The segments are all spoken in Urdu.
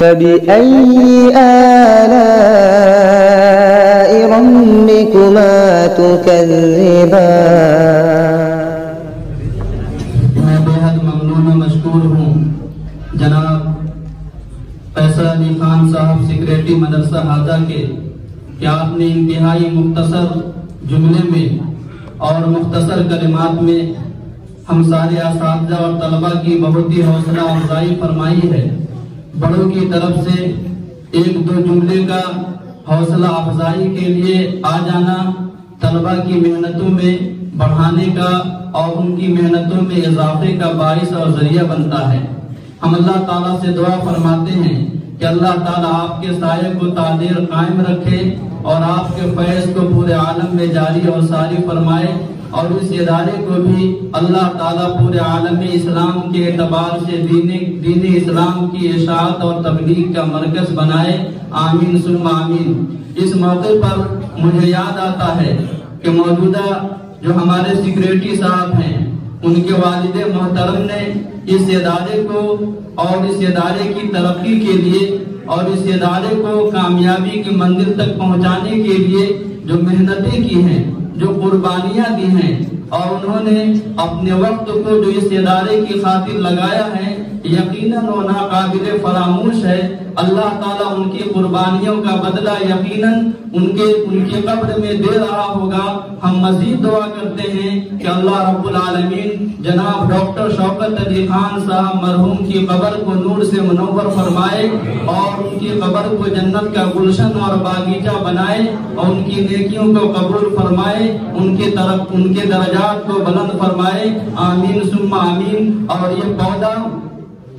فبأي آلاء ربكما تكذبان؟ میں بہت ممنون و مشکور ہوں جناب فیصل علی خان صاحب سیکریٹری مدرسہ ہادہ کے کہ آپ نے انتہائی مختصر جملے میں اور مختصر کلمات میں ہم سارے اساتذہ اور طلبہ کی بہت ہی حوصلہ افزائی فرمائی ہے۔ بڑوں کی طرف سے ایک دو جملے کا حوصلہ افزائی کے لیے آ جانا طلبہ کی محنتوں میں بڑھانے کا اور ان کی محنتوں میں اضافے کا باعث اور ذریعہ بنتا ہے۔ ہم اللہ تعالیٰ سے دعا فرماتے ہیں کہ اللہ تعالیٰ آپ کے سائے کو تعدیر قائم رکھے اور آپ کے فیض کو پورے عالم میں جاری اور ساری فرمائے، اور اس ادارے کو بھی اللہ تعالیٰ پورے عالم اسلام کے اعتبار سے دین اسلام کی اشاعت اور تبلیغ کا مرکز بنائے، آمین ثم آمین۔ اس موقع پر مجھے یاد آتا ہے کہ موجودہ جو ہمارے سیکریٹری صاحب ہیں ان کے والد محترم نے اس ادارے کو اور اس ادارے کی ترقی کے لیے اور اس ادارے کو کامیابی کی منزل تک پہنچانے کے لیے جو محنتیں کی ہیں، جو قربانیاں دی ہیں، اور انہوں نے اپنے وقت کو جو اس ادارے کی خاطر لگایا ہے، یقیناً وہ ناقابل فراموش ہے۔ اللہ تعالیٰ ان کی قربانیوں کا بدلہ یقیناً ان کے قبر میں دے رہا ہوگا۔ ہم مزید دعا کرتے ہیں کہ اللہ رب العالمین جناب ڈاکٹر شوکت علی خان صاحب مرحوم کی قبر کو نور سے منور فرمائے اور ان کی قبر کو جنت کا گلشن اور باغیچہ بنائے اور ان کی نیکیوں کو قبول فرمائے، ان کے درجات کو بلند فرمائے، آمین ثم آمین۔ اور یہ پودا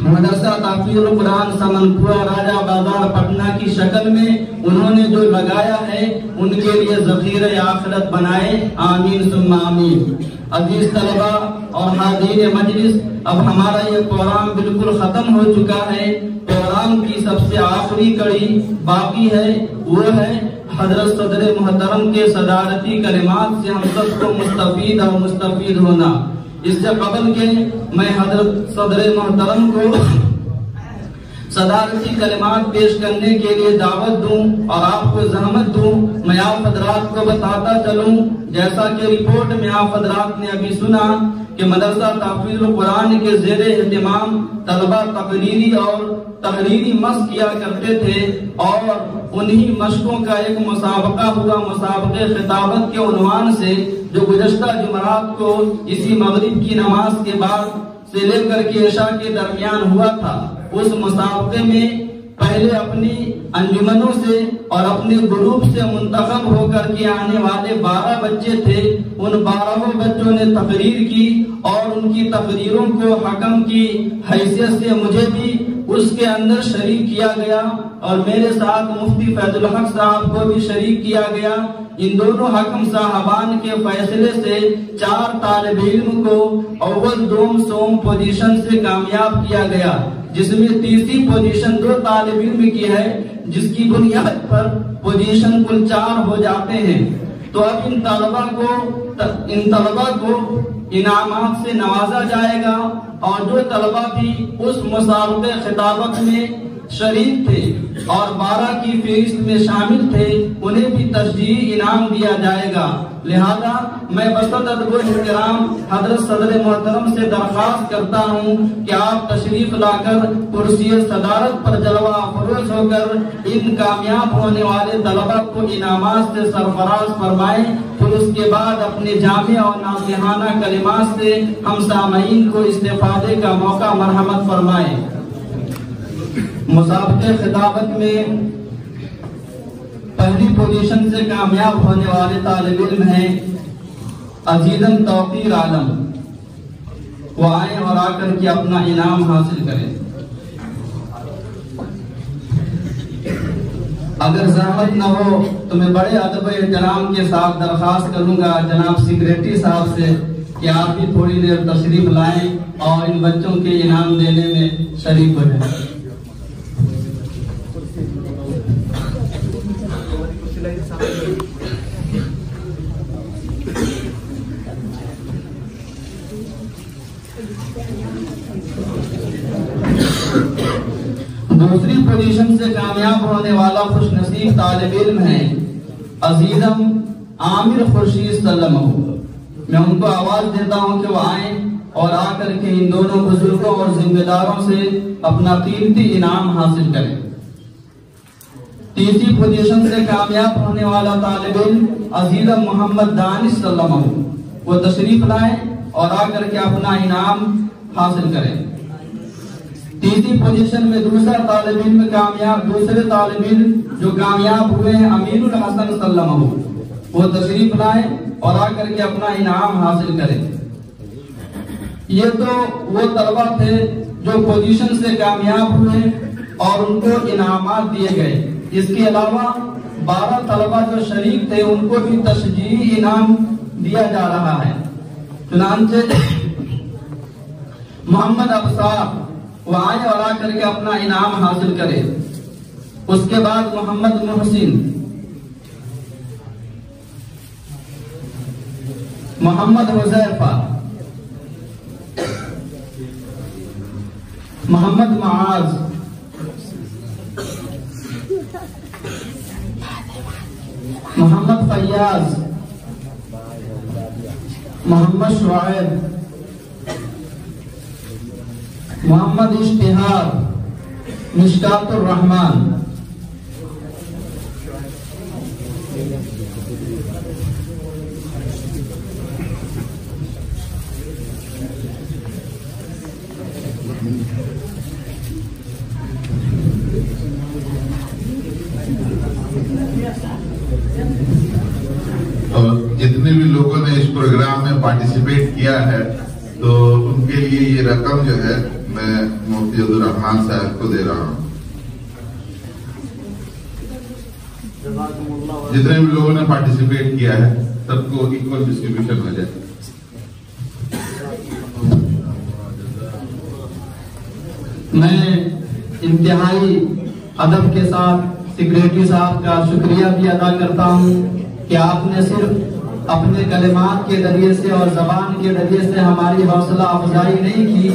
مدرسہ تحفیظ القرآن سمنپورہ راجہ بازار پٹنہ کی شکل میں انہوں نے جو لگایا ہے ان کے لیے ذخیرہ آخرت بنائے، آمین ثم آمین۔ عزیز طلبہ اور حاضرین مجلس، اب ہمارا یہ پروگرام بالکل ختم ہو چکا ہے۔ پروگرام کی سب سے آخری کڑی باقی ہے، وہ ہے حضرت صدر محترم کے صدارتی کلمات سے ہم سب کو مستفید ہونا۔ اس سے قبل کہ میں حضرت صدر محترم کو صدارتی کلمات پیش کرنے کے لیے دعوت دوں اور آپ کو زحمت دوں، میں آپ حضرات کو بتاتا چلوں جیسا کہ رپورٹ میں آپ حضرات نے ابھی سنا کہ مدرسہ تحفیظ القرآن کے زیر اہتمام طلبہ تقریری مشق کیا کرتے تھے، اور انہی مشقوں کا ایک مسابقہ ہوا، مسابقہ خطابت کے عنوان سے، جو گزشتہ جمعرات کو اسی مغرب کی نماز کے بعد سے لے کر کے عشاء کے درمیان ہوا تھا۔ اس مسابقے میں پہلے اپنی انجمنوں سے اور اپنے گروپ سے منتخب ہو کر کے آنے والے 12 بچے تھے۔ ان 12 بچوں نے تقریر کی اور ان کی تقریروں کو حکم کی حیثیت سے مجھے بھی اس کے اندر شریک کیا گیا، اور میرے ساتھ مفتی فیض الحق صاحب کو بھی شریک کیا گیا۔ ان دونوں حکم صاحبان کے فیصلے سے 4 طالب علم کو اول دوم سوم پوزیشن سے کامیاب کیا گیا، جس میں تیسری پوزیشن 2 طالب علم کی ہے، جس کی بنیاد پر پوزیشن کل 4 ہو جاتے ہیں۔ تو اب ان طلبہ کو انعامات سے نوازا جائے گا، اور جو طلبہ بھی اس مسابقہ خطابت میں شریک تھے اور 12 کی فہرست میں شامل تھے انہیں بھی تشجیعی انعام دیا جائے گا۔ لہذا میں بسط ادب و احترام حضرت صدر محترم سے درخواست کرتا ہوں کہ آپ تشریف لا کر کرسی صدارت پر جلوہ افروز ہو کر ان کامیاب ہونے والے طلبہ کو انعامات سے سرفراز فرمائیں، پھر اس کے بعد اپنے جامع اور ناصحانہ کلمات سے ہم سامعین کو استفادے کا موقع مرحمت فرمائیں۔ مسابقہ خطابت میں پہلی پوزیشن سے کامیاب ہونے والے طالب علم ہیں عزیزاً توقیر عالم، وہ آئیں اور آ کر کے اپنا انعام حاصل کریں۔ اگر زحمت نہ ہو تو میں بڑے ادب و احترام کے ساتھ درخواست کروں گا جناب سیکریٹری صاحب سے کہ آپ بھی تھوڑی دیر تشریف لائیں اور ان بچوں کے انعام دینے میں شریک ہو جائیں۔ دوسری پوزیشن سے کامیاب ہونے والا خوش نصیب طالب علم ہے عزیزم عامر خورشید سلمہ. میں ان کو آواز دیتا ہوں کہ وہ آئیں اور آ کر کے ان دونوں بزرگوں اور ذمہ داروں سے اپنا قیمتی انعام حاصل کریں. تیسری پوزیشن سے کامیاب ہونے والا طالب علم عزیزم محمد دانش سلمہ، وہ تشریف لائیں اور آ کر کے اپنا انعام حاصل کریں. تیسری پوزیشن میں دوسرے طالب علم جو کامیاب ہوئے ہیں امین الحسن سلمہ، وہ تشریف لائیں اور آ کر کے اپنا انعام حاصل کریں. یہ تو وہ طلبہ تھے جو پوزیشن سے کامیاب ہوئے اور ان کو انعامات دیے گئے. اس کے علاوہ 12 طلبہ جو شریک تھے ان کو بھی تشجیعی انعام دیا جا رہا ہے. چنانچہ محمد ابصار وہ آئے اور آ کر کے اپنا انعام حاصل کرے. اس کے بعد محمد محسن، محمد حذیفہ، محمد معاذ، محمد فیاض، محمد شعیب، محمد اشتہار، مشکات الرحمان. اور جتنے بھی لوگوں نے اس پروگرام میں پارٹیسپیٹ کیا ہے تو ان کے لیے یہ رقم جو ہے میں مفتی عبدالرحمان صاحب کو دے رہا ہوں. جتنے بھی لوگوں نے پارٹیسپیٹ کیا ہے سب کو ایکول ڈسٹریبیوشن ہو جائے. میں انتہائی ادب کے ساتھ سیکریٹری صاحب کا شکریہ بھی ادا کرتا ہوں کہ آپ نے صرف اپنے کلمات کے ذریعے سے اور زبان کے ذریعے سے ہماری حوصلہ افزائی نہیں کی،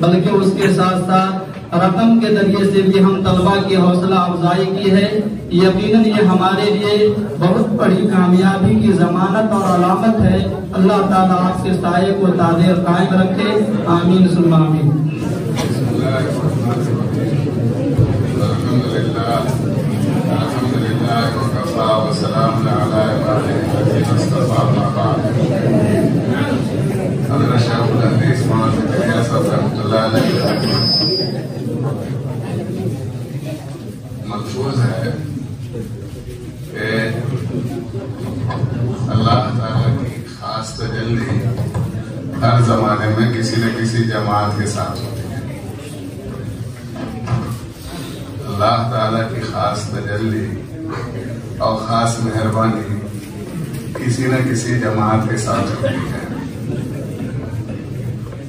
بلکہ اس کے ساتھ ساتھ رقم کے ذریعے سے بھی ہم طلبہ کی حوصلہ افزائی کی ہے. یقیناً یہ ہمارے لیے بہت بڑی کامیابی کی ضمانت اور علامت ہے. اللہ تعالیٰ آپ کے سائے کو تازہ قائم رکھے. آمین ثم آمین. وسلام علی عباده الذین اصطفى ما بعد. حضرت شیخ الحدیث مولانا زکریا صاحب رحمۃ اللہ علیہ ملفوظ ہے کہ اللہ تعالیٰ کی خاص تجلی ہر زمانے میں کسی نہ کسی جماعت کے ساتھ ہوتی ہے. اللہ تعالیٰ کی خاص تجلی اور خاص مہربانی کسی نہ کسی جماعت کے ساتھ ہوتی ہے.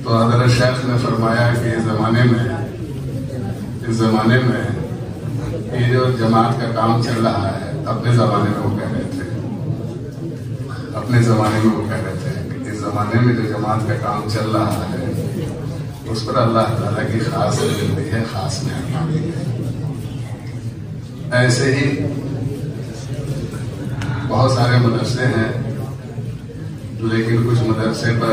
تو حضرت شیخ نے فرمایا کہ اس زمانے میں یہ جو جماعت کا کام چل رہا ہے اپنے زمانے میں وہ کہہ رہے تھے کہ اس زمانے میں جو جماعت کا کام چل رہا ہے اس پر اللہ تعالیٰ کی خاص تجلی ہے، خاص مہربانی ہے. ایسے ہی بہت سارے مدرسے ہیں لیکن کچھ مدرسے پر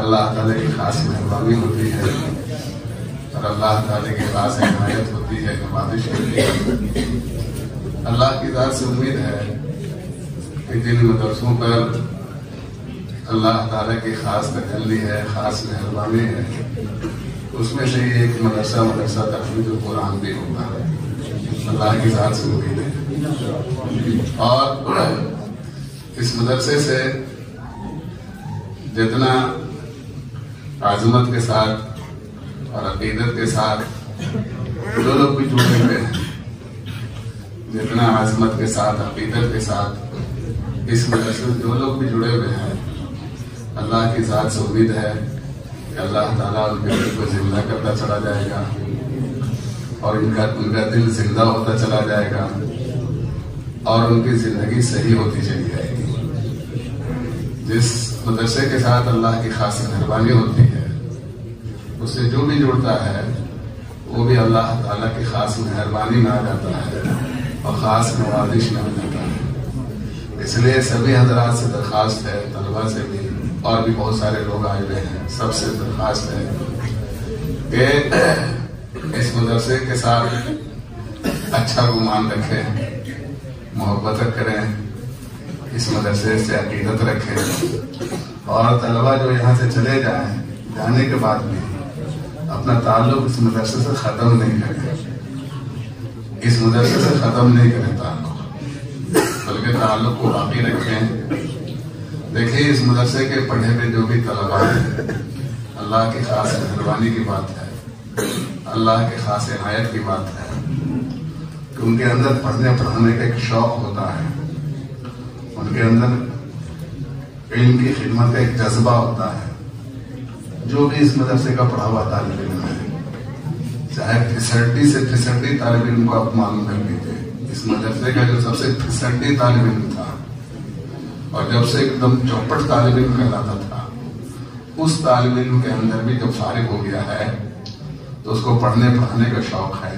اللہ تعالیٰ کی خاص مہربانی ہوتی ہے اور اللہ تعالیٰ کی خاص عنایت ہوتی ہے، نوازش ہوتی ہے. اللہ کی ذات سے امید ہے کہ جن مدرسوں پر اللہ تعالیٰ کی خاص تجلی ہے، خاص مہربانی ہے، اس میں سے ایک مدرسہ تحفیظ القرآن بھی ہوگا. اللہ کی ذات سے امید ہے. اور اس مدرسے سے جتنا عظمت کے ساتھ اور عقیدت کے ساتھ جو لوگ بھی جڑے ہوئے ہیں، جتنا عظمت کے ساتھ عقیدت کے ساتھ اس مدرسے سے جو لوگ بھی جڑے ہوئے ہیں، اللہ کی ذات سے امید ہے کہ اللہ تعالیٰ ان کے دل کو زندہ کرتا چلا جائے گا اور ان کا دل زندہ ہوتا چلا جائے گا اور ان کی زندگی صحیح ہوتی چلی جائے گی. جس مدرسے کے ساتھ اللہ کی خاص مہربانی ہوتی ہے اس سے جو بھی جڑتا ہے وہ بھی اللہ تعالیٰ کی خاص مہربانی میں آ جاتا ہے اور خاص نوازش میں آ جاتا ہے۔ اس لیے سبھی حضرات سے درخواست ہے، طلباء سے بھی اور بھی بہت سارے لوگ آئے ہوئے ہیں، سب سے درخواست ہے کہ اس مدرسے کے ساتھ اچھا گمان رکھیں، محبت کریں، اس مدرسے سے عقیدت رکھیں، اور طلباء جو یہاں سے چلے جائیں، جانے کے بعد بھی اپنا تعلق اس مدرسے سے ختم نہیں کریں، اس مدرسے سے ختم نہیں کریں تعلق، بلکہ تعلق کو باقی رکھیں۔ دیکھیں اس مدرسے کے پڑھے ہوئے جو بھی طلباء ہیں، اللہ کی خاص مہربانی کی بات ہے، اللہ کے خاص عنایت کی بات ہے کہ ان کے اندر پڑھنے پڑھانے کا ایک شوق ہوتا ہے، ان کے اندر علم کی خدمت کا ایک جذبہ ہوتا ہے۔ جو بھی اس مدرسے کا پڑھا ہوا طالب علم ہے، چاہے پھسڑتی سے پھسڑتی طالب علم کو آپ معلوم کر لیجیے، اس مدرسے کا جو سب سے پھسڑتی طالب علم تھا اور جب سے ایک دم چوپٹ طالب علم کہلاتا تھا، اس طالب علم کے اندر بھی جب فارغ ہو گیا ہے تو اس کو پڑھنے پڑھانے کا شوق ہے،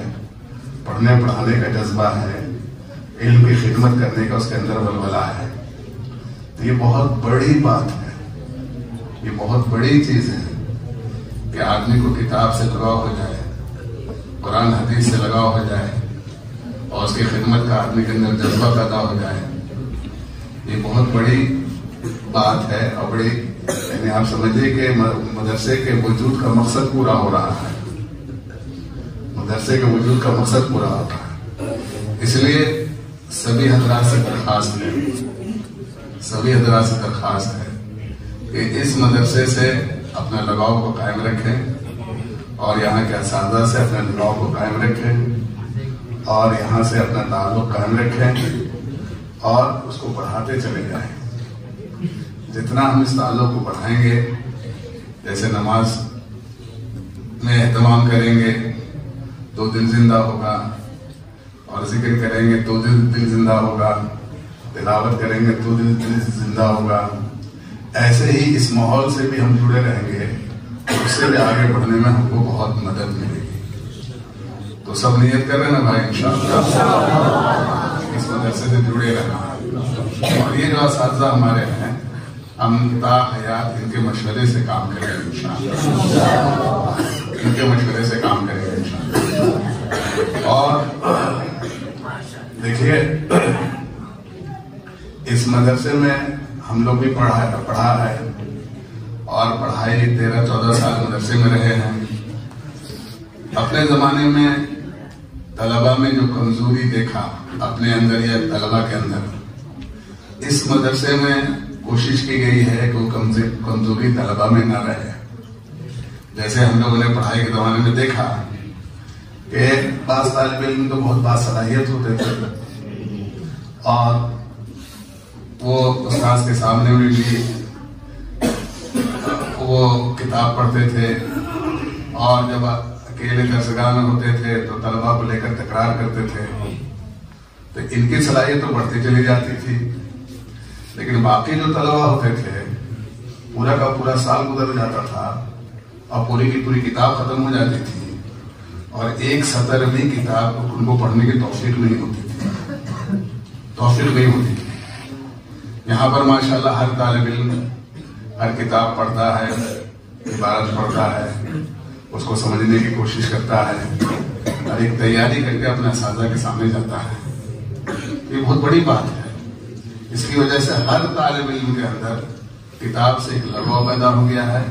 پڑھنے پڑھانے کا جذبہ ہے، علم کی خدمت کرنے کا اس کے اندر ولولہ ہے۔ تو یہ بہت بڑی بات ہے، یہ بہت بڑی چیز ہے کہ آدمی کو کتاب سے لگاؤ ہو جائے، قرآن حدیث سے لگاؤ ہو جائے اور اس کی خدمت کا آدمی کے اندر جذبہ پیدا ہو جائے۔ یہ بہت بڑی بات ہے اور بڑی، یعنی آپ سمجھیے کہ مدرسے کے وجود کا مقصد پورا ہو رہا ہے، مدرسے کے وجود کا مقصد پورا ہو رہا ہے۔ اس لیے سبھی حضرات سے درخواست ہے، سبھی حضرات سے درخواست ہے کہ اس مدرسے سے اپنے لگاؤ کو قائم رکھیں اور یہاں کے اساتذہ سے اپنے لگاؤ کو قائم رکھیں اور یہاں سے اپنا تعلق قائم رکھیں اور اس کو بڑھاتے چلے جائیں۔ جتنا ہم اس تعلق کو بڑھائیں گے، جیسے نماز میں اہتمام کریں گے تو دل زندہ ہوگا، اور ذکر کریں گے تو دل زندہ ہوگا، تلاوت کریں گے تو دل زندہ ہوگا، ایسے ہی اس ماحول سے بھی ہم جڑے رہیں گے، اس سے بھی آگے بڑھنے میں ہم کو بہت مدد ملے گی۔ تو سب نیت کر رہے ہیں نا بھائی، انشاءاللہ اس مدرسے سے جڑے رہنا، اور یہ جو اساتذہ ہمارے ہیں ہم تا حیات ان کے مشورے سے کام کریں گے انشاءاللہ، ان کے مشورے سے کام کریں گے انشاءاللہ۔ اور دیکھیے اس مدرسے میں ہم لوگ بھی پڑھا ہے اور پڑھائی 13-14 سال مدرسے میں رہے ہیں۔ اپنے زمانے میں طلباء میں جو کمزوری دیکھا اپنے اندر یا طلباء کے اندر، اس مدرسے میں کوشش کی گئی ہے کہ وہ کمزوری طلباء میں نہ رہے۔ جیسے ہم لوگوں نے پڑھائی کے زمانے میں دیکھا کہ بعض طالب علم تو بہت باصلاحیت ہوتے تھے اور وہ استاذ کے سامنے بھی وہ کتاب پڑھتے تھے، اور جب اکیلے درسگاہ میں ہوتے تھے تو طلباء کو لے کر تکرار کرتے تھے، تو ان کی صلاحیت تو بڑھتی چلی جاتی تھی، لیکن باقی جو طلباء ہوتے تھے پورا کا پورا سال گزر جاتا تھا اور پوری کی پوری کتاب ختم ہو جاتی تھی اور ایک سطر بھی کتاب کو ان کو پڑھنے کی توفیق نہیں ہوتی تھی، توفیق نہیں ہوتی تھی۔ یہاں پر ماشاءاللہ ہر طالب علم ہر کتاب پڑھتا ہے، عبارت پڑھتا ہے، اس کو سمجھنے کی کوشش کرتا ہے اور ایک تیاری کر کے اپنے اساتذہ کے سامنے جاتا ہے۔ یہ بہت بڑی بات ہے، اس کی وجہ سے ہر طالب علم کے اندر کتاب سے ایک لگاؤ پیدا ہو گیا ہے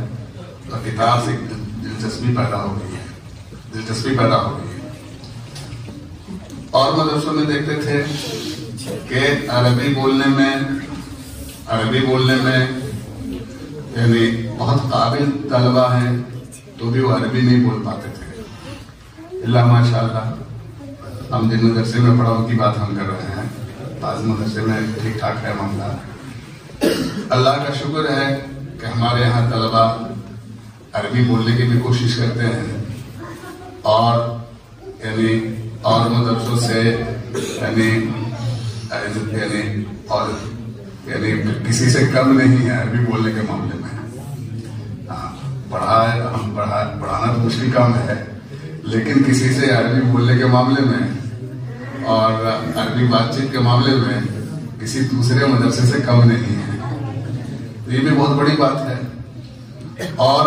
اور کتاب سے ایک دلچسپی پیدا ہو گئی ہے، دلچسپی پیدا ہو گئی ہے۔ اور مدرسوں میں دیکھتے تھے کہ عربی بولنے میں یعنی بہت قابل طلباء ہیں تو بھی وہ عربی نہیں بول پاتے تھے، اللہ ماشاءاللہ ہم جن مدرسے میں پڑھا ان کی بات ہم کر رہے ہیں، بعض مدرسے میں ٹھیک ٹھاک ہے معاملہ۔ اللہ کا شکر ہے کہ ہمارے یہاں طلباء عربی بولنے کی بھی کوشش کرتے ہیں اور یعنی اور مدرسوں سے یعنی کسی سے کم نہیں ہے عربی بولنے کے معاملے میں۔ پڑھانا تو مشکل کام ہے، لیکن کسی سے عربی بولنے کے معاملے میں اور عربی بات چیت کے معاملے میں کسی دوسرے مدرسے سے کم نہیں ہے. یہ بھی بہت بڑی بات ہے. اور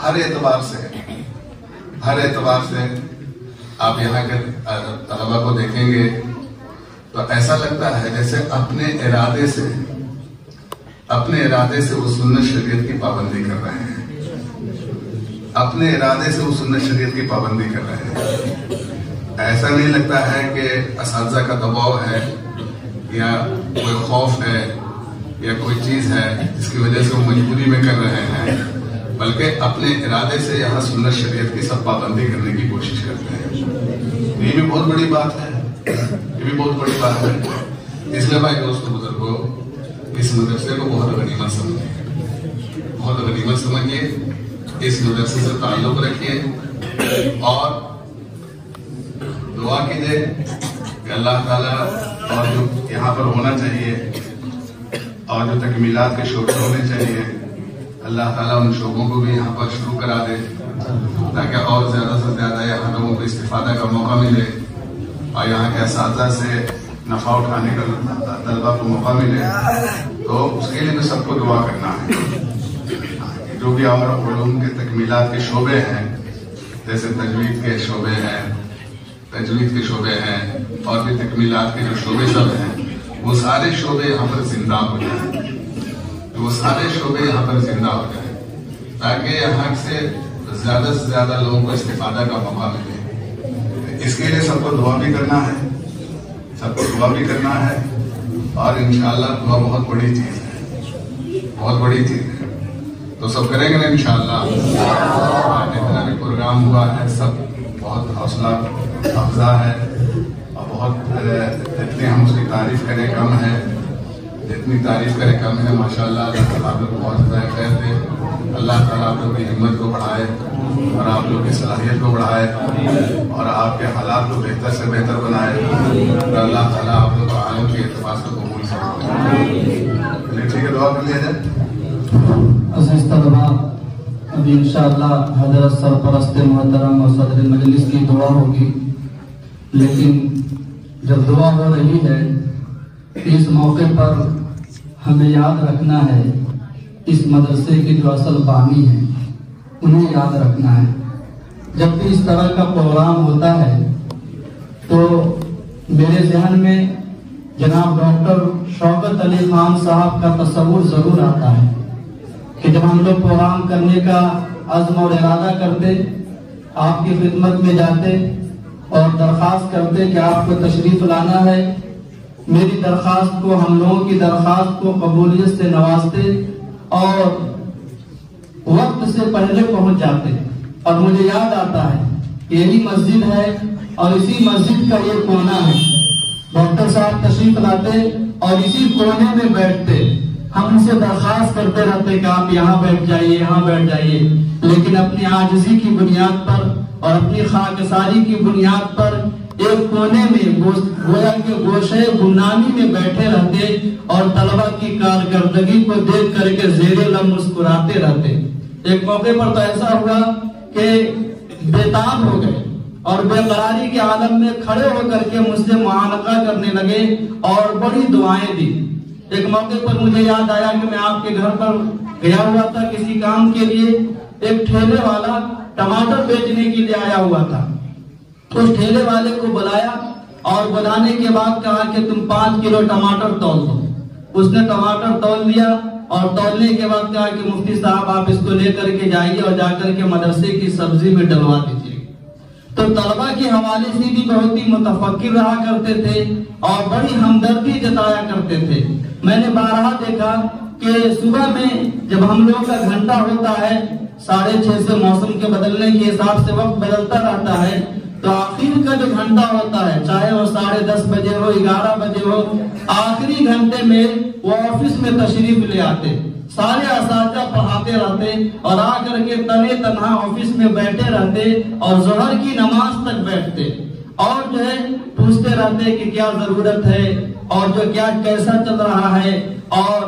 ہر اعتبار سے آپ یہاں کے طلبہ کو دیکھیں گے تو ایسا لگتا ہے جیسے اپنے ارادے سے وہ سنت شریعت کی پابندی کر رہے ہیں. اپنے ارادے سے وہ سنت شریعت کی پابندی کر رہے ہیں. ایسا نہیں لگتا ہے کہ اساتذہ کا دباؤ ہے یا کوئی خوف ہے یا کوئی چیز ہے جس کی وجہ سے وہ مجبوری میں کر رہے ہیں، بلکہ اپنے ارادے سے یہاں سنت شریعت کی سب پابندی کرنے کی کوشش کرتے ہیں. یہ بھی بہت بڑی بات ہے. اس لیے بھائی دوستو بزرگوں، اس مدرسے کو بہت غنیمت سمجھیے. اس مدرسے سے تعلق رکھیے اور دعا کیجیے کہ اللہ تعالیٰ اور جو یہاں پر ہونا چاہیے اور جو تکمیلات کے شعبے ہونے چاہیے، اللہ تعالیٰ ان شعبوں کو بھی یہاں پر شروع کرا دے تاکہ اور زیادہ سے زیادہ یہاں لوگوں کو استفادہ کا موقع ملے اور یہاں کے اساتذہ سے نفع اٹھانے کا طلبہ کو موقع ملے. تو اس کے لیے بھی سب کو دعا کرنا ہے. جو بھی اور علوم کے تکمیلات کے شعبے ہیں، جیسے تجوید کے شعبے ہیں اور بھی تکمیلات کے جو شعبے سب ہیں، وہ سارے شعبے یہاں پر زندہ ہو جائیں تاکہ یہاں سے زیادہ لوگوں کو استفادہ کا موقع ملے. اس کے لیے سب کو دعا بھی کرنا ہے اور انشاءاللہ دعا بہت بڑی چیز ہے. تو سب کریں گے نا انشاءاللہ. جتنا بھی پروگرام ہوا ہے سب بہت حوصلہ افزا ہے اور بہت جتنی ہم اس کی تعریف کریں کم ہے. ماشاءاللہ اللہ تعالیٰ آپ لوگ کو بہت زیادہ خیر دے. اللہ تعالیٰ آپ لوگ کی ہمت کو بڑھائے اور آپ لوگ کی صلاحیت کو بڑھائے اور آپ کے حالات کو بہتر سے بہتر بنائے اور اللہ تعالیٰ آپ لوگ کو عالم کے اعتبار سے قبول فرمائے. ٹھیک ہے، دعا کر لیا جائے. عزیز طلبہ، ابھی انشاءاللہ حضرت سرپرست محترم اور صدر مجلس کی دعا ہوگی، لیکن جب دعا ہو رہی ہے اس موقع پر ہمیں یاد رکھنا ہے اس مدرسے کے جو اصل بانی ہیں انہیں یاد رکھنا ہے. جب بھی اس طرح کا پروگرام ہوتا ہے تو میرے ذہن میں جناب ڈاکٹر شوکت علی خان صاحب کا تصور ضرور آتا ہے کہ جب ہم لوگ پروگرام کرنے کا عزم اور ارادہ کرتے، آپ کی خدمت میں جاتے اور درخواست کرتے کہ آپ کو تشریف لانا ہے، میری درخواست کو، ہم لوگوں کی درخواست کو قبولیت سے نوازتے اور وقت سے پہلے پہنچ جاتے. اور مجھے یاد آتا ہے کہ یہی مسجد ہے اور اسی مسجد کا یہ کونا ہے. ڈاکٹر صاحب تشریف لاتے اور اسی کونے میں بیٹھتے. ہم ان سے درخواست کرتے رہتے کہ آپ یہاں بیٹھ جائیے، لیکن اپنی عاجزی کی بنیاد پر اور اپنی خاکساری کی بنیاد پر ایک کونے میں گویا کہ گوشے گمنامی میں بیٹھے رہتے اور طلبہ کی کارکردگی کو دیکھ کر کے زیر لب مسکراتے رہتے. ایک موقع پر تو ایسا ہوا کہ بےتاب ہو گئے اور بے قراری کے عالم میں کھڑے ہو کر کے مجھ سے معانقہ کرنے لگے اور بڑی دعائیں دی. ایک موقع پر مجھے یاد آیا کہ میں آپ کے گھر پر گیا ہوا تھا کسی کام کے لیے. ایک ٹھیلے والا ٹماٹر بیچنے کے لیے آیا ہوا تھا. اس ٹھیلے والے کو بلایا اور بلانے کے بعد کہا کہ تم 5 کلو ٹماٹر تول دو. اس نے ٹماٹر تول لیا اور تولنے کے بعد کہا کہ مفتی صاحب آپ اس کو لے کر کے جائیے اور جا کر کے مدرسے کی سبزی میں ڈلوا دیجیے. تو طلبہ کے حوالے سے بھی بہت ہی متفکر رہا کرتے تھے اور بڑی ہمدردی جتایا کرتے تھے. میں نے بارہا دیکھا کہ صبح میں جب ہم لوگ کا گھنٹہ ہوتا ہے 6:30 سے موسم کے بدلنے کے حساب سے وقت بدلتا رہتا ہے، تو آخر کا جو گھنٹہ ہوتا ہے چاہے وہ 10:30 بجے ہو 11 بجے ہو، آخری گھنٹے میں وہ آفس میں تشریف لے آتے. سارے اساتذہ پڑھاتے رہتے اور آ کر کے تنے تنہا آفس میں بیٹھے رہتے اور ظہر کی نماز تک بیٹھتے اور جو ہے پوچھتے رہتے کہ کیا ضرورت ہے اور جو کیا کیسا چل رہا ہے. اور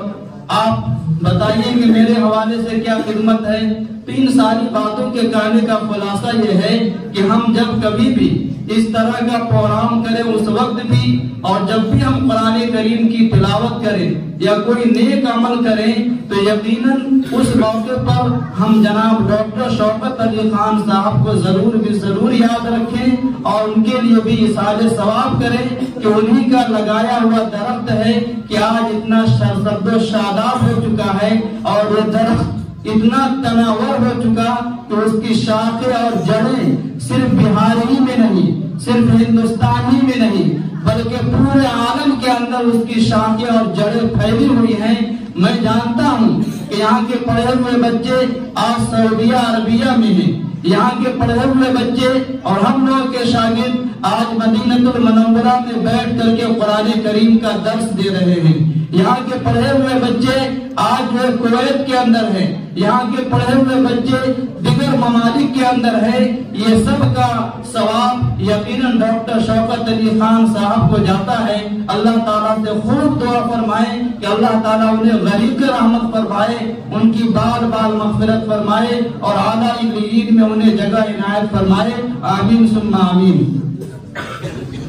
آپ بتائیے کہ میرے حوالے سے کیا خدمت ہے؟ تو ان ساری باتوں کے کہنے کا خلاصہ یہ ہے کہ ہم جب کبھی بھی اس طرح کا پروگرام کریں اس وقت بھی، اور جب بھی ہم قرآن کریم کی تلاوت کریں یا کوئی نیک عمل کریں تو یقیناً اس موقع پر ہم جناب ڈاکٹر شوکت علی خان صاحب کو ضرور یاد رکھیں اور ان کے لیے بھی اصالِ ثواب کریں کہ انہی کا لگایا ہوا درخت ہے کہ آج اتنا سرسبز و شاداب ہو چکا ہے، اور وہ درخت اتنا تناور ہو چکا کہ اس کی شاخیں اور جڑیں صرف بہار ہی میں نہیں، صرف ہندوستان ہی میں نہیں، بلکہ پورے عالم کے اندر اس کی شاخیں اور جڑیں پھیلی ہوئی ہیں۔ میں جانتا ہوں کہ یہاں کے پڑھے ہوئے بچے آج سعودیہ عربیہ میں ہیں، یہاں کے پڑھے ہوئے بچے اور ہم لوگ کے شاگرد آج مدینہ المنورہ میں بیٹھ کر کے قرآن کریم کا درس دے رہے ہیں، یہاں کے پڑھے ہوئے بچے آج جو کویت کے اندر ہیں، یہاں کے پڑھے ہوئے بچے دیگر ممالک کے اندر ہے۔ یہ سب کا ثواب یقیناً ڈاکٹر شوکت علی خان صاحب کو جاتا ہے۔ اللہ تعالیٰ سے خوب دعا فرمائیں کہ اللہ تعالیٰ انہیں غریب رحمت فرمائے، ان کی بال مغفرت فرمائے اور اعلیٰ علیین میں انہیں جگہ عنایت فرمائے، آمین ثم آمین۔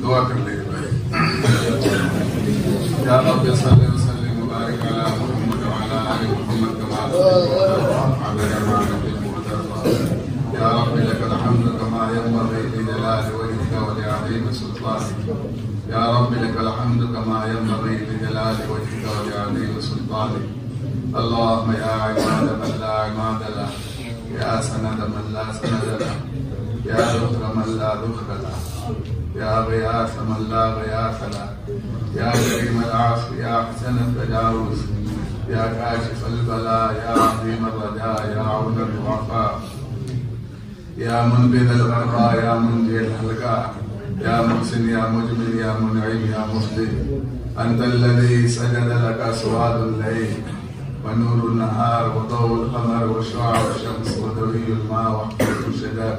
دعا کر لیں یا رب صلی وسلم مبارک علی محمد وعلی آل محمد کما یا رب لك الحمد كما ينبغي لجلال وجهك ولعظيم سلطانك یا رب لك الحمد كما ينبغي لجلال وجهك ولعظيم سلطانك اللهم یا عماد من لا عماد له یا سند من لا سند له یا ذخر من لا ذخر له یا غیاث من لا غیاث له یا کریم العفو یا حسن التجاوز یا کاشف البلاء یا عظیم الرجاء یا عون الضعفاء یا منقذ الغرقاء یا منجی الحلقاء یا محسن یا مجمل یا منعم یا مفضل انت الذي سجد لك سواد الليل ونور النهار وضوء القمر وشعاع الشمس ودوي الماء وحدة الشجر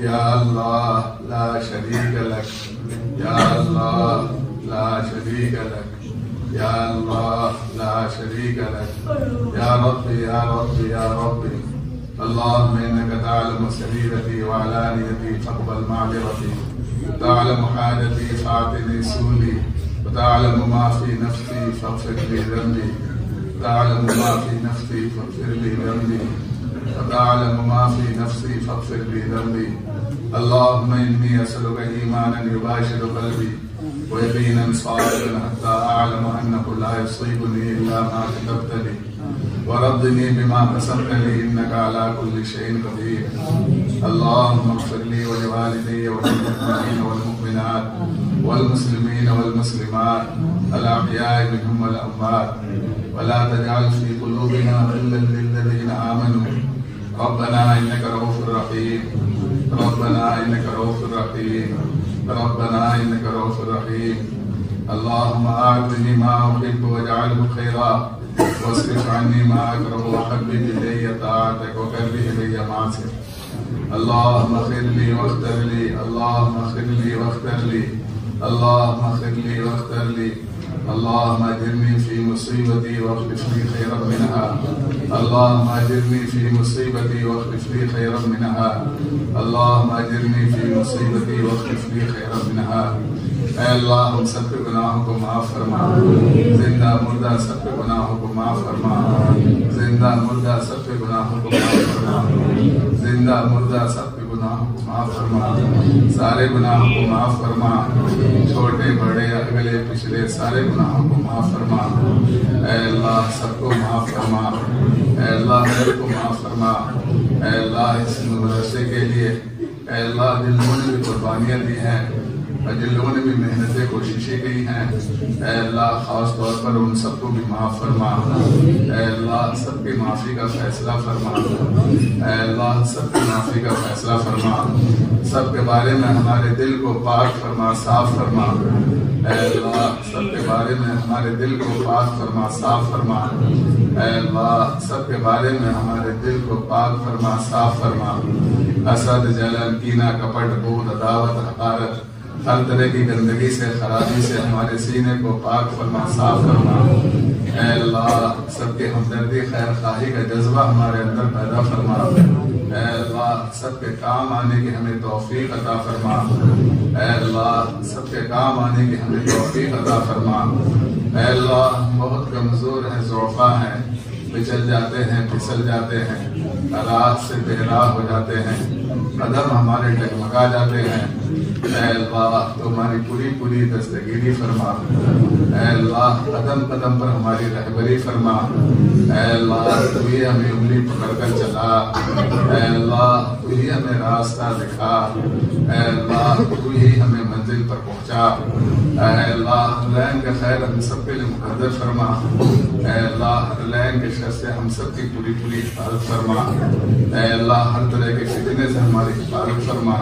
یا اللہ لا شریک لک یا اللہ لا شریک لک یا اللہ لا شریک لک یا ربی یا ربی یا ربی اللهم انك تعلم سريرتي وعلانيتي فاقبل معذرتي تعلم حاجتي فاعطني سؤلي وتعلم ما في نفسي فاغفر لي ذنبي تعلم ما في نفسي فاغفر لي ذنبي وتعلم ما في نفسي فاغفر لي ذنبي اللهم إني أسألك إيمانا يباشر قلبي ويقينا صادقا حتى أعلم أنه لا يصيبني إلا ما كتبت لي وردني بما كسبت لي إنك على كل شيء قدير اللهم اغفر لي ولوالدي وللمؤمنين والمؤمنات والمسلمين والمسلمات الأحياء منهم والأموات ولا تجعل في قلوبنا غلا للذين آمنوا ربنا إنك رؤوف رحيم ربنا إنك رؤوف رحيم ربنا إنك رؤوف رحيم اللهم أعطني ما أحب واجعله خيرا واصرف عني ما أكره وحبب إلي طاعتك وكره إلي معصيتك اللهم اغفر لي واغفر لي اللهم اغفر لي واغفر لي اللهم اغفر لي واغفر لي اللهم اجرني في مصيبتي واخلف لي خيرا منها اللهم اجرني في مصيبتي واخلف لي خيرا منها اللهم اجرني في مصيبتي واخلف لي خيرا منها اے اللہ ہم سب کے گناہوں کو معاف فرما زندہ مردہ سب کے گناہوں کو معاف فرما زندہ مردہ سب کے گناہوں کو معاف فرما زندہ مردہ سب کے گناہوں کو معاف فرما سارے گناہوں کو معاف فرما چھوٹے بڑے اگلے پچھلے سارے گناہوں کو معاف فرما اے اللہ سب کو معاف فرما اے اللہ میرے کو معاف فرما اے اللہ اس مدرسے کے لیے اے اللہ جن لوگوں نے بھی قربانیاں دی ہیں اور جن لوگوں نے بھی محنتیں کوششیں کی ہیں اے اللہ خاص طور پر ان سب کو بھی معاف فرما اے اللہ سب کی معافی کا فیصلہ فرما اے اللہ سب کی معافی کا فیصلہ فرما سب کے بارے میں ہمارے دل کو پاک فرما صاف فرما اے اللہ سب کے بارے میں ہمارے دل کو پاک فرما صاف فرما اے اللہ سب کے بارے میں ہمارے دل کو پاک فرما صاف فرما حسد جلن کینہ کپٹ بغض عداوت حقارت ہر طرح کی گندگی سے خرابی سے ہمارے سینے کو پاک فرما صاف فرما اے اللہ سب کے ہمدردی خیر خواہی کا جذبہ ہمارے اندر پیدا فرما، اے اللہ سب کے کام آنے کی ہمیں توفیق عطا فرما، اے اللہ سب کے کام آنے کی ہمیں توفیق عطا فرما، اے اللہ ہم بہت کمزور ہیں، ضعفاء ہیں، پچل جاتے ہیں، پھسل جاتے ہیں، رات سے بے راہ ہو جاتے ہیں، قدم ہمارے ڈگمگا جاتے ہیں، اے اللہ تو ہماری پوری دستگیری فرما، اے اللہ قدم قدم پر ہماری رہبری فرما، اے اللہ تو ہی ہمیں انگلی پکڑ کر چلا، اے اللہ تو ہی ہمیں راستہ دکھا، اے اللہ تو ہی ہمیں منزل پر پہنچا، اے اللہ حرلین کا خیر ہم سب کے لیے مقدر فرما، اے اللہ حرلین کے شر سے ہم سب کی پوری حفاظت فرما، اے اللہ ہر طرح کے فتنے سے ہماری حفاظت فرما،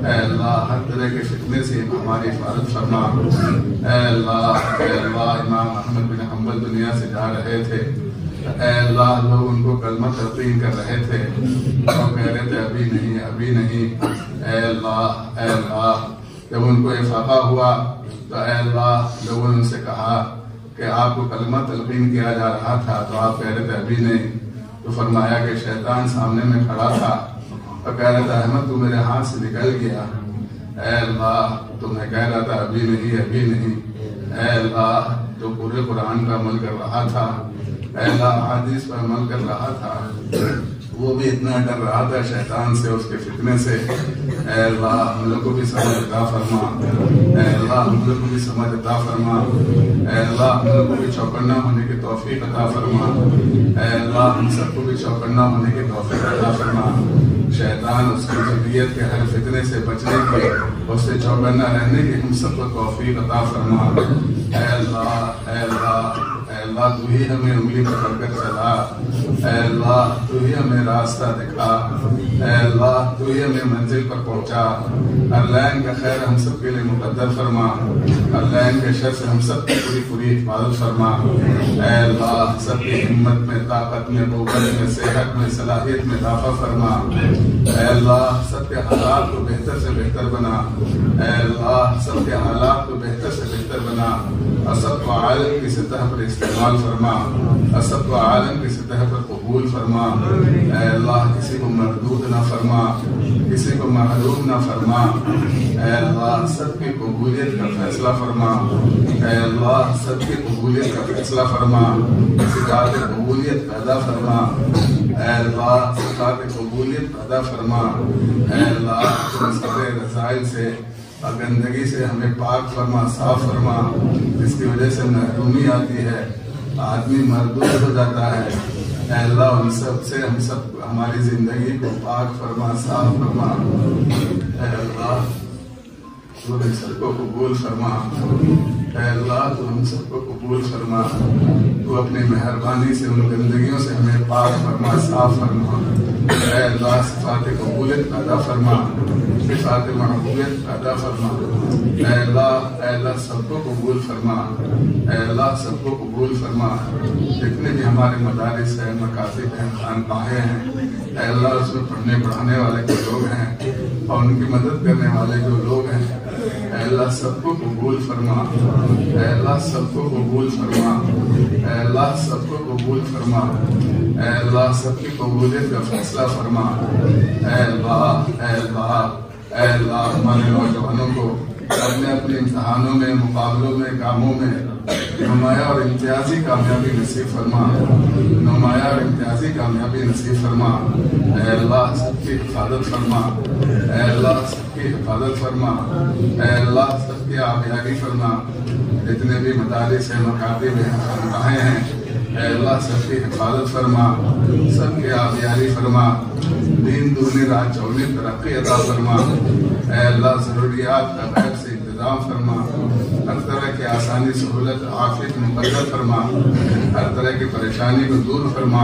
اے اللہ ہر طرح کے فتنے سے ہماری حفاظت فرما، اے اللہ امام احمد بن حنبل دنیا سے جا رہے تھے، اے اللہ لوگ ان کو کلمہ تلقین کر رہے تھے، وہ کہہ رہے تھے ابھی نہیں، اے اللہ جب ان کو افاقہ ہوا تو اے اللہ لوگوں نے ان سے کہا کہ آپ کو کلمہ تلقین کیا جا رہا تھا تو آپ کہہ رہے تھے ابھی نہیں، تو فرمایا کہ شیطان سامنے میں کھڑا تھا اور کہہ رہا تھا احمد تو میرے ہاتھ سے نکل گیا، اے اللہ تو میں کہہ رہا تھا ابھی نہیں، اے اللہ جو پورے قرآن کا عمل کر رہا تھا، اے اللہ حدیث پر عمل کر رہا تھا، وہ بھی اتنا ڈر رہا تھا شیطان سے، اس کے فتنے سے، اے اللہ ہم لوگ کو بھی سمجھ عطا فرما، اے اللہ ہم لوگ کو بھی سمجھ عطا فرما، اے اللہ ہم لوگ کو بھی چوکنا ہونے کی توفیق عطا فرما، اے اللہ ہم سب کو بھی چوکنا ہونے کی توفیق عطا فرما، شیطان اس کی ذریت کے ہر فتنے سے بچنے کی، اس سے چوکنا رہنے کی ہم سب کو توفیق عطا فرما، اے اللہ تو ہی ہمیں انگلی پکڑ کر چلا، اے اللہ تو ہی ہمیں راستہ دکھا، اے اللہ تو ہی ہمیں منزل پر پہنچا، حرلین کا خیر ہم سب کے لیے مقدر فرما، حرلین کے شر سے ہم سب کی پوری حفاظت فرما، اے اللہ سب کی ہمت میں، طاقت میں، قوت میں، صحت میں، صلاحیت میں اضافہ فرما، اے اللہ سب کے حالات کو بہتر سے بہتر بنا، اے اللہ سب کے حالات کو بہتر سے بہتر بنا، اور سب کو عالم کی سطح پر استعمال فرما، اور سب کو عالم کی سطح پر قبول فرما، اے اللہ کسی کو مردود نہ فرما، کسی کو محروم نہ فرما، اے اللہ سب کی قبولیت کا فیصلہ فرما، اے اللہ سب کی قبولیت کا فیصلہ فرما، صفات قبولیت پیدا فرما، اے اللہ صفات قبولیت پیدا فرما، اے اللہ مسئلے رسائل سے اور گندگی سے ہمیں پاک فرما، صاف فرما، جس کی وجہ سے محرومی آتی ہے، آدمی مردود ہو جاتا ہے، اے اللہ ان سب سے ہم سب ہماری زندگی کو پاک فرما، صاف فرما، اے اللہ تو ہم سب کو قبول فرما، اے اللہ تو ہم سب کو قبول فرما، تو اپنی مہربانی سے ان گندگیوں سے ہمیں پاک فرما، صاف فرما، اے اللہ صفات قبولیت پیدا فرما، صفات محبوبیت پیدا فرما، اے اللہ سب کو قبول فرما، اے اللہ سب کو قبول فرما، جتنے بھی ہمارے مدارس ہیں، مکاتب ہیں، خانقاہیں ہیں، اے اللہ اس میں پڑھنے پڑھانے والے جو لوگ ہیں اور ان کی مدد کرنے والے جو لوگ ہیں، اے اللہ سب کو قبول فرما، اے اللہ سب کو قبول فرما، اے اللہ سب کو قبول فرما، اے اللہ سب کی قبولیت کا فیصلہ فرما، اے اللہ ہمارے نوجوانوں کو اپنے امتحانوں میں، مقابلوں میں، کاموں میں نمایاں اور امتیازی کامیابی نصیب فرما، نمایاں اور امتیازی کامیابی نصیب فرما، اے اللہ سب کی حفاظت فرما، اے اللہ سب کی حفاظت فرما، اے اللہ سب کی آبیاری فرما، جتنے بھی مدارس ہیں، مکاتب ہیں، خانقاہیں ہیں، اے اللہ سب کی حفاظت فرما، سب کی آبیاری فرما، دین دگنی رات چوگنی ترقی عطا فرما، اے اللہ ضروریات کا غیب سے انتظام فرما، ہر طرح کی آسانی، سہولت، عافیت مقدر فرما، ہر طرح کی پریشانی کو دور فرما،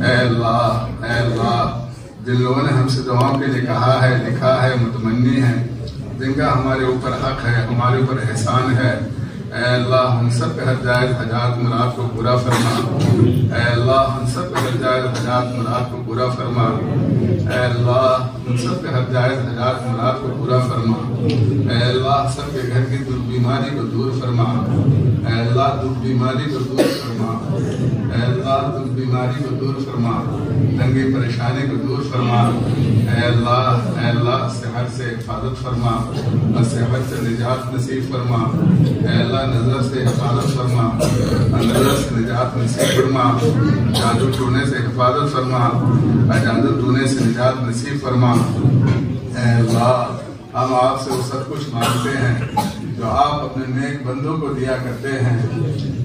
اے اللہ جن لوگوں نے ہم سے دعاؤں کے لیے کہا ہے، لکھا ہے، متمنی ہے، جن کا ہمارے اوپر حق ہے، ہمارے اوپر احسان ہے، اے اللہ ہم سب کے ہر جائز حاجات مراد کو پورا فرما، اے اللہ ہم سب کے ہر جائز حاجات مراد کو پورا فرما، اے اللہ ہم سب کے ہر جائز حاجات مراد کو پورا فرما، اے اللہ سب کے گھر کی دکھ بیماری کو دور فرما، اے اللہ دکھ بیماری کو دور فرما، اے اللہ دکھ بیماری کو دور فرما، تنگی پریشانی کو دور فرما، اے اللہ صحت سے حفاظت فرما، صحت سے نجات نصیب فرما، اے اللہ نظر سے حفاظت فرما، نظر سے نجات نصیب فرما، جادو ٹونے سے حفاظت فرما، جادو ٹونے سے نجات نصیب فرما۔ اے اللہ ہم آپ سے وہ سب کچھ مانگتے ہیں جو آپ اپنے نیک بندوں کو دیا کرتے ہیں۔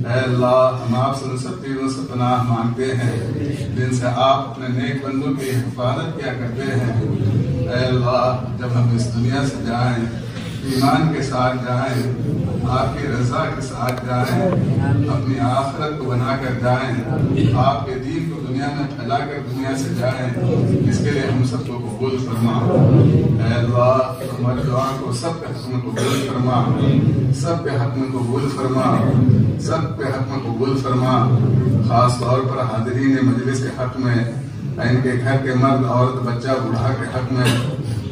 اے اللہ ہم آپ سے نصرتوں سے پناہ مانگتے ہیں جن سے آپ اپنے نیک بندوں کی حفاظت کیا کرتے ہیں۔ اے اللہ جب ہم اس دنیا سے جائیں ایمان کے ساتھ جائیں، آپ کی رضا کے ساتھ جائیں، اپنی آخرت کو بنا کر جائیں، آپ کے دین کو دنیا میں پھیلا کر دنیا سے جائیں، اس کے لیے ہم سب کو قبول فرما۔ اے اللہ ہماری دعا کو سب کے حق میں قبول فرما، سب کے حق میں قبول فرما، سب کے حق میں قبول فرما۔ خاص طور پر حاضرین مجلس کے حق میں، ان کے گھر کے مرد عورت بچہ بوڑھا کے حق میں،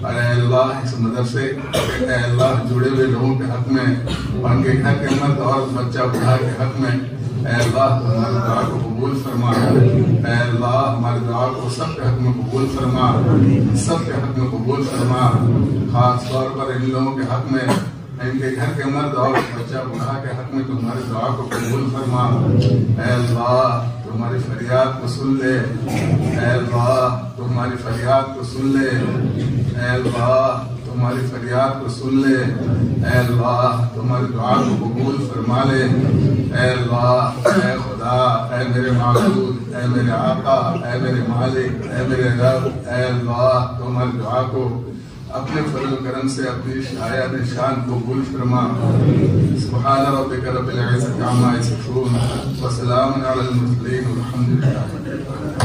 اے اللہ اس مدرسے اے اللہ جڑے ہوئے لوگوں کے حق میں، ان کے گھر کے مرد عورت بچہ بوڑھا کے حق میں، اے اللہ ہماری دعا کو قبول فرما۔ اے اللہ ہماری دعا کو سب کے حق میں قبول فرما، سب کے حق میں قبول فرما۔ خاص طور پر ان لوگوں کے حق میں، ان کے گھر کے مرد اور بچہ بوڑھا کے حق میں تمہاری دعا کو قبول فرما۔ اے اللہ تمہاری فریاد کو سن لے، اے اللہ تمہاری فریاد کو سن لے، اے اللہ تمہاری فریاد کو سن لے، اے اللہ تمہاری دعا کو قبول فرما لے۔ اے اللہ اے خدا اے میرے معبود اے میرے آقا اے میرے مالک اے میرے رب، اے اللہ تمہاری دعا کو اپنے فضل و کرم سے اپنی شایان شان کو قبول فرما۔ سبحان ربک رب العزت عما یصفون وسلام علی المرسلین والحمد للہ۔